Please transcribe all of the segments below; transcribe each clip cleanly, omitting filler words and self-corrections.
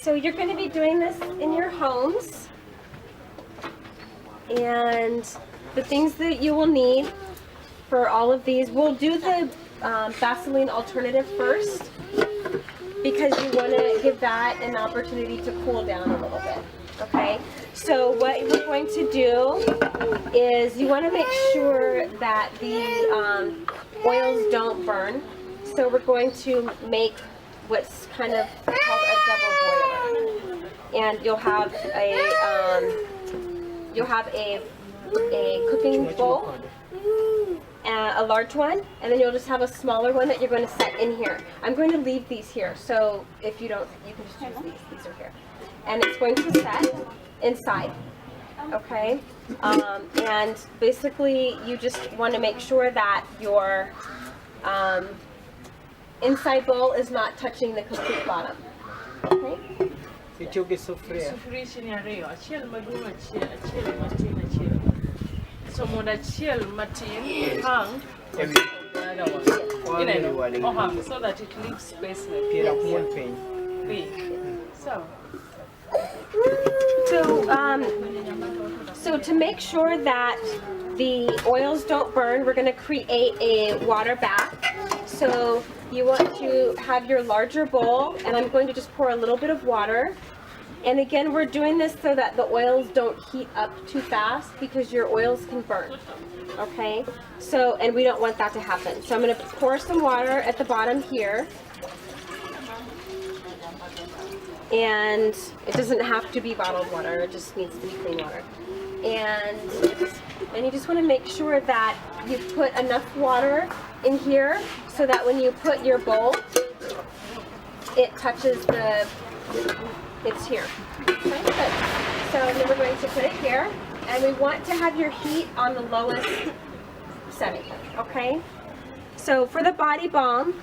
So you're going to be doing this in your homes, and the things that you will need for all of these, we'll do the Vaseline alternative first because you want to give that an opportunity to cool down a little bit, okay? So what we're going to do is you want to make sure that the oils don't burn. So we're going to make what's kind of called a double boiler, and you'll have a cooking bowl, a large one, and then you'll just have a smaller one that you're going to set in here. I'm going to leave these here, so if you don't, you can just use these. These are here, and it's going to set inside. Okay, and basically you just want to make sure that your inside bowl is not touching the complete bottom. Okay. So that it leaves space. So to make sure that the oils don't burn, we're going to create a water bath. So you want to have your larger bowl, and I'm going to just pour a little bit of water. And again, we're doing this so that the oils don't heat up too fast because your oils can burn. Okay? So, and we don't want that to happen. So I'm going to pour some water at the bottom here. And it doesn't have to be bottled water, it just needs to be clean water. And you just want to make sure that you put enough water in here so that when you put your bowl, it touches it's here. Okay, good. So then we're going to put it here, and we want to have your heat on the lowest setting, okay? So for the body balm,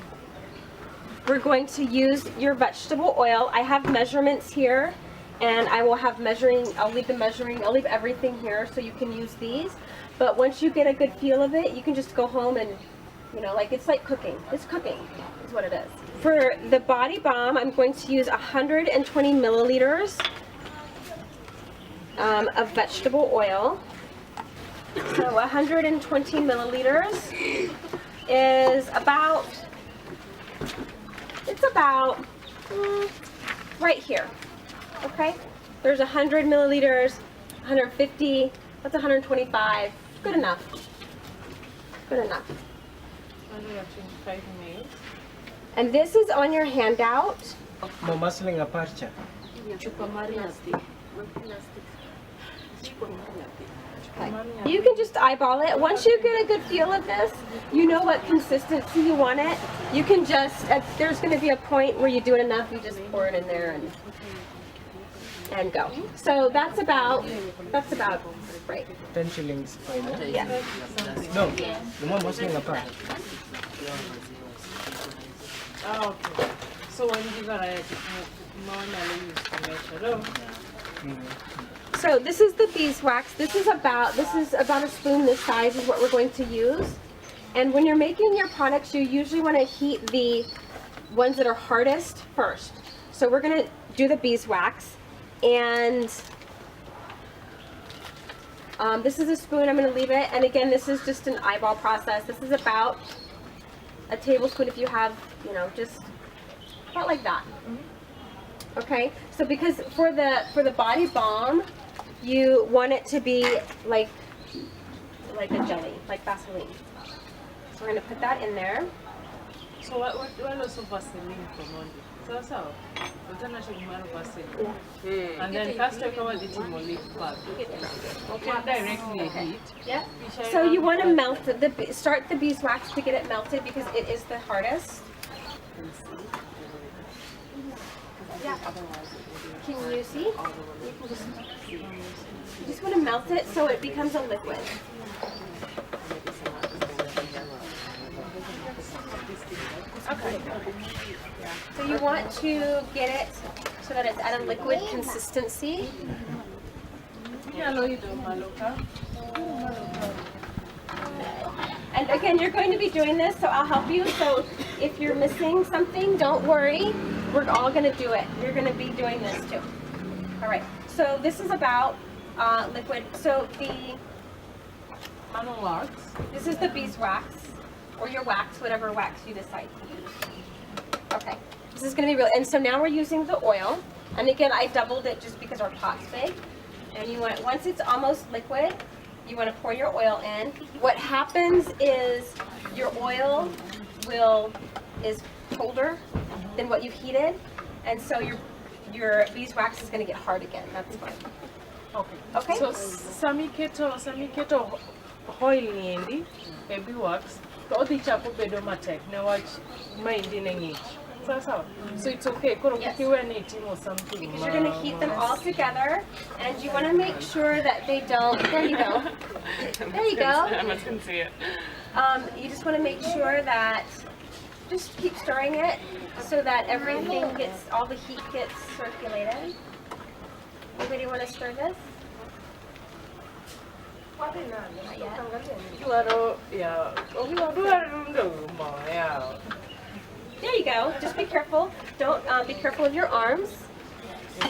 we're going to use your vegetable oil. I have measurements here, and I will have I'll leave everything here so you can use these. But once you get a good feel of it, you can just go home and, it's like cooking. It's cooking is what it is. For the body balm, I'm going to use 120 milliliters of vegetable oil. So 120 milliliters is about right here, okay? There's 100 milliliters, 150, that's 125, good enough. Good enough. 125 ml. And this is on your handout. You can just eyeball it. Once you get a good feel of this, you know what consistency you want it. You can just, there's going to be a point where you do it enough, you just pour it in there and go. So that's about right. 10 shillings. Yeah. No, the one muslim apart. Okay. So when you got it, So this is the beeswax. This is about a spoon this size is what we're going to use. And when you're making your products, you usually want to heat the ones that are hardest first. So we're going to do the beeswax, and this is a spoon. I'm going to leave it. And again, this is just an eyeball process. This is about a tablespoon if you have, just about like that. Okay. So because for the body balm, you want it to be like a jelly, like Vaseline. So we're going to put that in there. So what also Vaseline for Monday? So Vaseline. And then first take over the olive bag. Okay, directly heat. Yeah. So you want to melt start the beeswax to get it melted because it is the hardest. Yeah. Can you see? You just want to melt it so it becomes a liquid. Okay. So you want to get it so that it's at a liquid consistency. And And again, you're going to be doing this, so I'll help you. So if you're missing something, don't worry. We're all going to do it. You're going to be doing this too. All right. So this is about liquid. So this is the beeswax, or your wax, whatever wax you decide to use. Okay. This is going to be real. And so now we're using the oil. And again, I doubled it just because our pot's big. And you want, once it's almost liquid, you want to pour your oil in. What happens is your oil is colder than what you've heated, and so your beeswax is going to get hard again. That's fine. Okay. Okay. So sami keto oil niendi e beeswax to odhi chako bedo matek newach maendi ne ng'ich. So it's okay. Yes. Something. Because you're going to heat them all together, and you want to make sure that they don't. There you go. There you go. I can see it. You just want to make sure that just keep stirring it so that everything gets, all the heat gets circulated. Anybody want to stir this? Not yet. There you go. Just be careful. Don't be careful of your arms.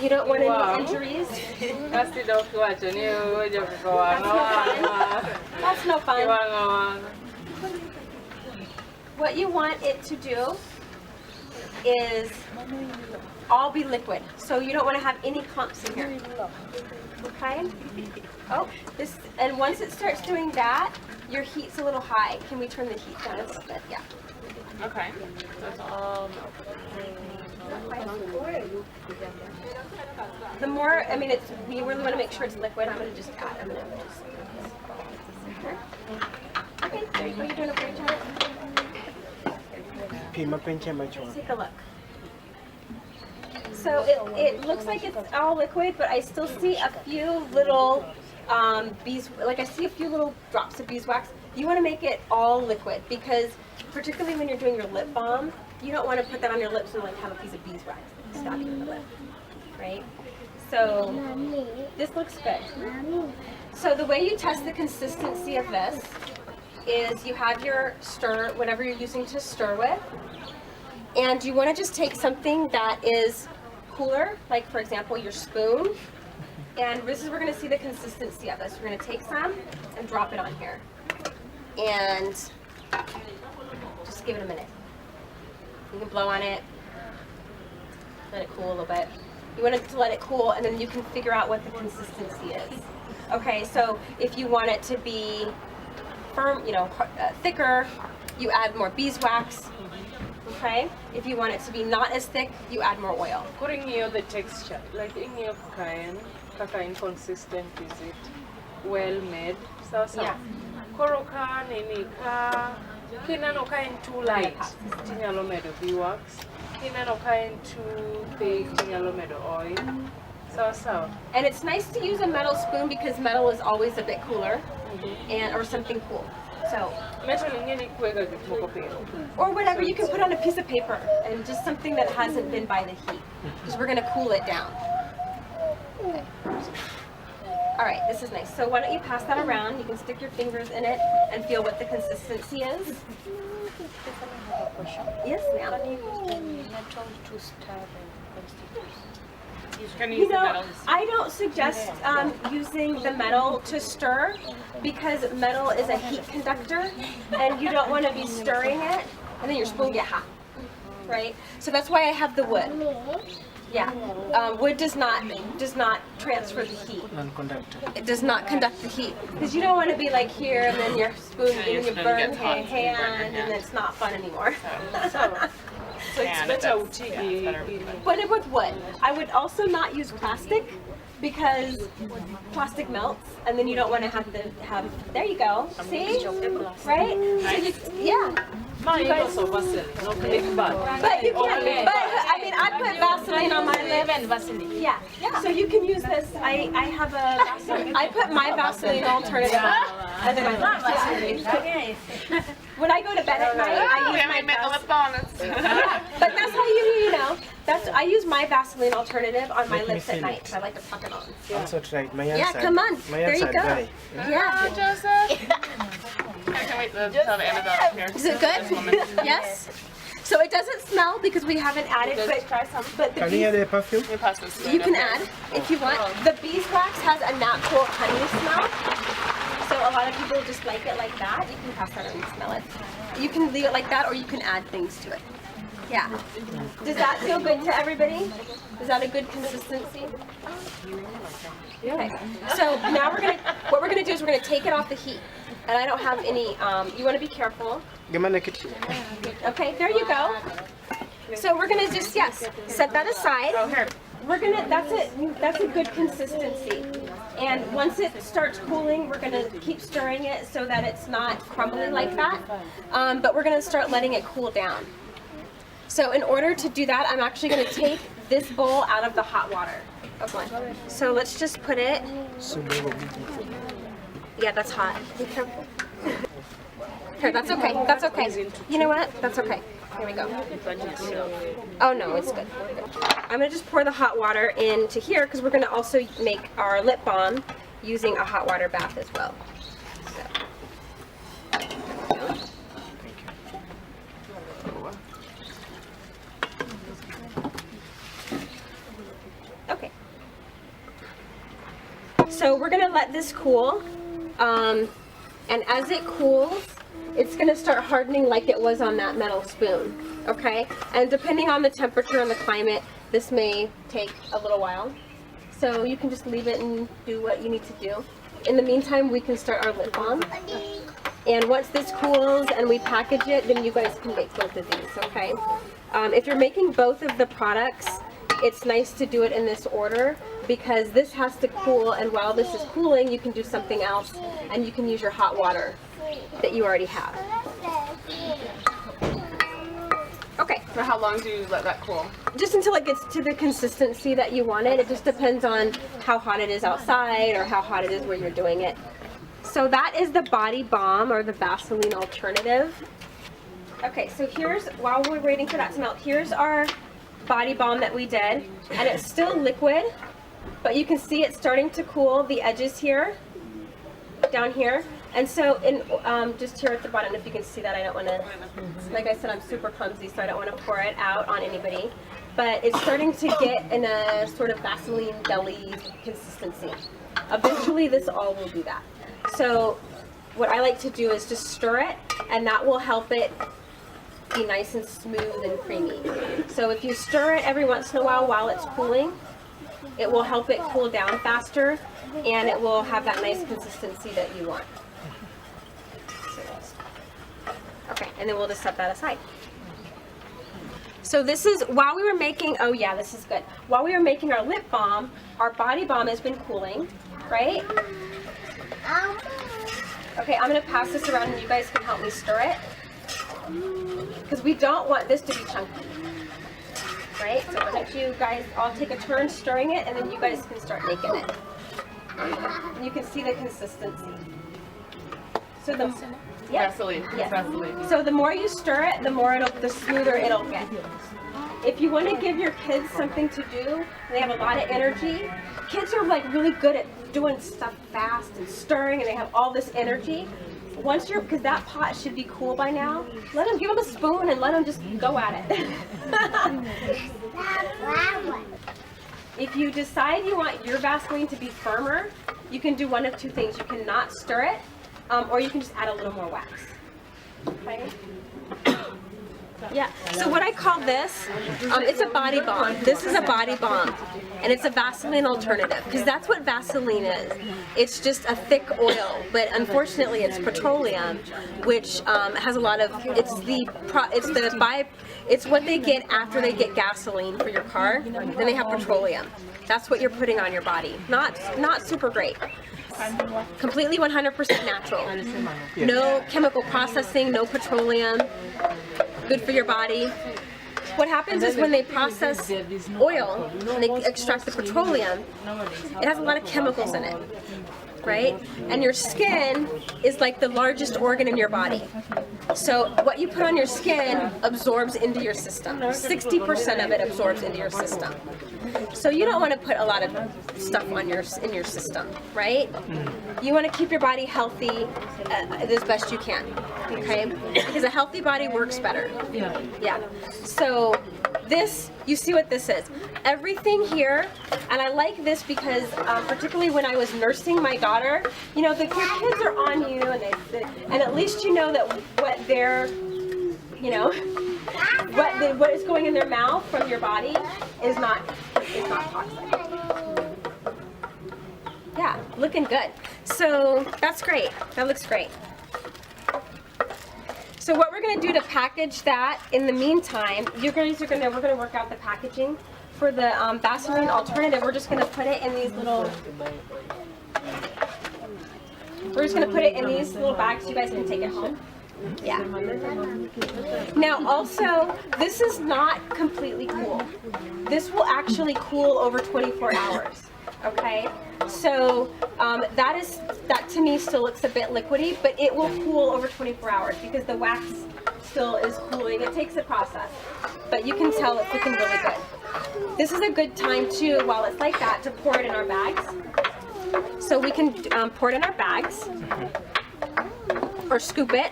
You don't want any injuries. That's no fun. What you want it to do is all be liquid. So you don't want to have any clumps in here. Okay? Oh, this, and once it starts doing that, your heat's a little high. Can we turn the heat down a little bit? Yeah. Okay. That's all. The more, I mean, it's, we really want to make sure it's liquid. I'm going to just add, okay, there you go. You're doing a great job. Take a look. So it looks like it's all liquid, but I still see a few little I see a few little drops of beeswax. You want to make it all liquid because particularly when you're doing your lip balm, you don't want to put that on your lips and like have a piece of beeswax stab you in the lip, right? So this looks good. So the way you test the consistency of this is you have your stir, whatever you're using to stir with, and you want to just take something that is cooler, like for example your spoon, and this is, we're going to see the consistency of this. We're going to take some and drop it on here, and just give it a minute. You can blow on it, let it cool a little bit. You want it to let it cool, and then you can figure out what the consistency is. Okay, so if you want it to be firm, thicker, you add more beeswax. Okay, if you want it to be not as thick, you add more oil. Putting here the texture, like in your kind consistent, is it well made? Yeah. Koroka ninika kinano kain too light, tinyalo medo beeswax. Kinano kain too thick, tinyalo medo oil. So. And it's nice to use a metal spoon because metal is always a bit cooler, and or something cool. So, or whatever you can put on a piece of paper, and just something that hasn't been by the heat, because we're going to cool it down. Okay. All right, this is nice. So why don't you pass that around? You can stick your fingers in it and feel what the consistency is. Yes, ma'am. I don't suggest using the metal to stir because metal is a heat conductor and you don't want to be stirring it and then your spoon get hot, right? So that's why I have the wood. Yeah, wood does not transfer the heat. Non-conductor. It does not conduct the heat because you don't want to be like here and then your spoon and you burn your hand and it's not fun anymore. So it's better with wood. I would also not use plastic because plastic melts and then you don't want to have there you go. See? Right? So yeah. But you can, I mean, I put Vaseline on my lips. Yeah. So you can use this. I have I put my Vaseline alternative under my lips. When I go to bed at night, I use my Vaseline. Yeah, but that's how I use my Vaseline alternative on my lips at night. So I like to pop it on. Also try it. Yeah, come on. There you go. Yeah. Joseph. I can't wait to tell the Annabelle here. Is it good? Yes. So it doesn't smell because we haven't added, but the Can you add a perfume? you can add if you want. The beeswax has a natural honey smell, so a lot of people just like it like that. You can pass that on and smell it. You can leave it like that, or you can add things to it. Yeah. Does that feel good to everybody? Is that a good consistency? Okay. So now what we're gonna do is we're gonna take it off the heat, and I don't have any. You want to be careful. Okay, there you go. So we're gonna just set that aside. We're gonna that's a good consistency. And once it starts cooling, we're gonna keep stirring it so that it's not crumbling like that. But we're gonna start letting it cool down. So in order to do that, I'm actually gonna take this bowl out of the hot water. Okay. So let's just put it. Yeah, that's hot. Be careful. Here, that's okay. That's okay. You know what? That's okay. Here we go. Oh no, it's good. I'm gonna just pour the hot water into here because we're gonna also make our lip balm using a hot water bath as well. Okay. So we're gonna let this cool, and as it cools, it's gonna start hardening like it was on that metal spoon, okay? And depending on the temperature and the climate, this may take a little while. So you can just leave it and do what you need to do. In the meantime, we can start our lip balm. And once this cools and we package it, then you guys can make both of these, okay? If you're making both of the products, it's nice to do it in this order because this has to cool, and while this is cooling, you can do something else, and you can use your hot water that you already have. Okay. For how long do you let that cool? Just until it gets to the consistency that you want it. It just depends on how hot it is outside or how hot it is where you're doing it. So that is the body balm or the Vaseline alternative. Okay, so here's, while we're waiting for that to melt, here's our body balm that we did, and it's still liquid, but you can see it's starting to cool the edges here, down here. And so in just here at the bottom, if you can see that, I don't want to, like I said, I'm super clumsy, so I don't want to pour it out on anybody. But it's starting to get in a sort of Vaseline jelly consistency. Eventually this all will do that. So what I like to do is just stir it, and that will help it be nice and smooth and creamy. So if you stir it every once in a while it's cooling, it will help it cool down faster, and it will have that nice consistency that you want. Okay, and then we'll just set that aside. So this is, while we were making, oh yeah, this is good. While we were making our lip balm, our body balm has been cooling, right? Okay, I'm gonna pass this around and you guys can help me stir it. Because we don't want this to be chunky, right? So why don't you guys all take a turn stirring it, and then you guys can start making it. You can see the consistency. So the Vaseline. Yes. Vaseline. So the more you stir it, the smoother it'll get. If you want to give your kids something to do, they have a lot of energy. Kids are like really good at doing stuff fast and stirring, and they have all this energy. Once you're, because that pot should be cool by now, give them a spoon and let them just go at it. If you decide you want your Vaseline to be firmer, you can do one of two things. You can not stir it, or you can just add a little more wax. Okay? Yeah, so what I call this, it's a body balm. This is a body balm, and it's a Vaseline alternative, because that's what Vaseline is. It's just a thick oil, but unfortunately it's petroleum, which has a lot of, it's what they get after they get gasoline for your car. Then they have petroleum. That's what you're putting on your body. Not super great. Completely 100% natural. No chemical processing, no petroleum. Good for your body. What happens is when they process oil and they extract the petroleum, it has a lot of chemicals in it. right? And your skin is like the largest organ in your body. So what you put on your skin absorbs into your system. 60% of it absorbs into your system. So you don't want to put a lot of stuff on in your system, right? You want to keep your body healthy as best you can, okay? Because a healthy body works better. Yeah. So this, you see what this is. Everything here, and I like this because particularly when I was nursing my daughter, you know, your kids are on you, and at least you know that what they're, you know, what is going in their mouth from your body is not toxic. Yeah, looking good. So that's great. That looks great. So what we're going to do to package that in the meantime, we're going to work out the packaging for the Vaseline alternative. We're just going to put it in these little. We're just going to put it in these little bags so you guys can take it home. Yeah. Now also, this is not completely cool. This will actually cool over 24 hours. Okay, so that to me still looks a bit liquidy, but it will cool over 24 hours because the wax still is cooling. It takes a process, but you can tell it's looking really good. This is a good time too, while it's like that, to pour it in our bags. So we can pour it in our bags or scoop it.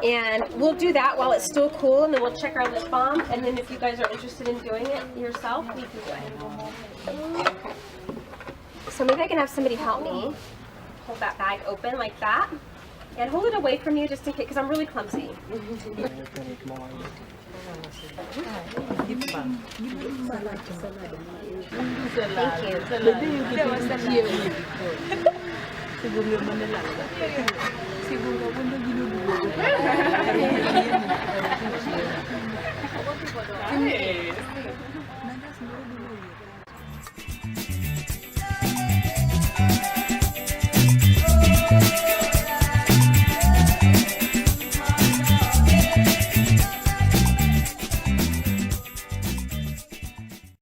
And we'll do that while it's still cool, and then we'll check our lip balm, and then if you guys are interested in doing it yourself, we can do it. Okay. So maybe I can have somebody help me hold that bag open like that, and hold it away from you just in case, because I'm really clumsy. Thank you.